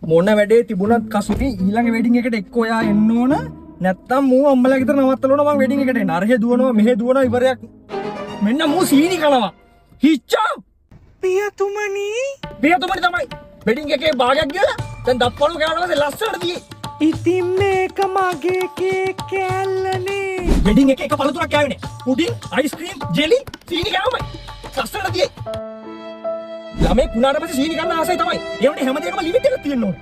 මොන වැඩේ තිබුණත් කසුටි ඊළඟ වෙඩින් එකට එක්ක ඔයා එන්න ඕන. නැත්තම් මූ අම්මලා ගෙදර නවත්තලා මම වෙඩින් එකට එන්න. අරහෙ දුවනවා මෙහෙ දුවනවා ඉවරයක්. මෙන්න මූ සීනි කනවා. හිච්චා. පියතුමනි තමයි. වෙඩින් එකේ භාගයක් ගිහලා දැන් දප්පළු කෑවට පස්සේ ලස්සනට දියේ. ඉතින් මේක මගේ කේක් කෑල්ලනේ. වෙඩින් එකේ එක පළතුරක් කෑවේ නෑ. පුඩින්, අයිස්ක්‍රීම්, ජෙලි, සීනි කෑවමයි. ලස්සනට දියේ. ළමයි කුණාට පස්සේ සීනි කන්න ආසයි තමයි. ඒ වුණේ හැම දෙයකම ලිමිට් එකක් තියෙන්න ඕනේ.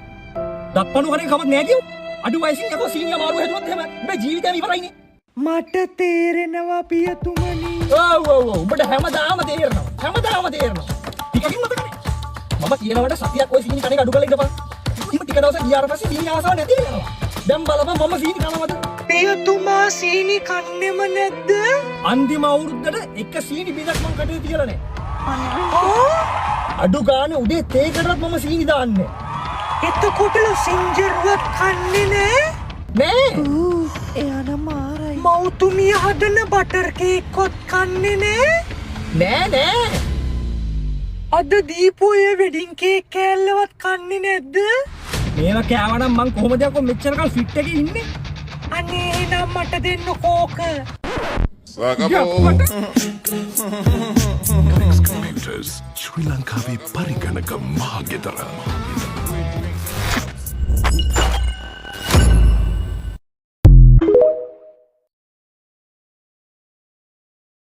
දප්පළු හරිය කමක් නෑ කියෝ. අඩු වයසින් යකෝ සීනි අමාරු හැදුවොත් එහෙම මේ ජීවිතේම ඉවරයිනේ. මට තේරෙනවා පියතුමනි. ඔව්. උඹට හැමදාම තේරෙනවා. ටිකකින් මතකනේ. මම කියනවට සතියක් ඔය සීනි කණේ අඩු කරලා ඉඳපන්. ඉතින් ටික දවසක් ගියාට පස්සේ සීනි ආසාව නැති වෙනවා. දැන් බලපන් මම සීනි කනවද? පියතුමා සීනි කන්නේම නැද්ද? අන්තිම අවුරුද්දට එක සීනි බිඳක් මම කටේ තියලා නැහැ. අඩු ගානේ උදේ තේකටවත් මම සීනි දාන්නේ. එතකොට සිංජරුවක් කන්නේ නෑ. එයාන මාරයි. මෞතුමිය හදන බටර් කේක්කොත් කන්නේ නෑ. අද දීපු ඒ වෙඩින් කේක් කෑල්ලවත් කන්නේ නැද්ද? මේවා කෑවනම් මං කොහොමද යකෝ මෙච්චර කල් ෆිට් එකේ ඉන්නේ? අනේ එහෙනම් මට දෙන්න කෝක. Computers ශ්‍රී ලංකාවේ පරිගණක මහගෙදර.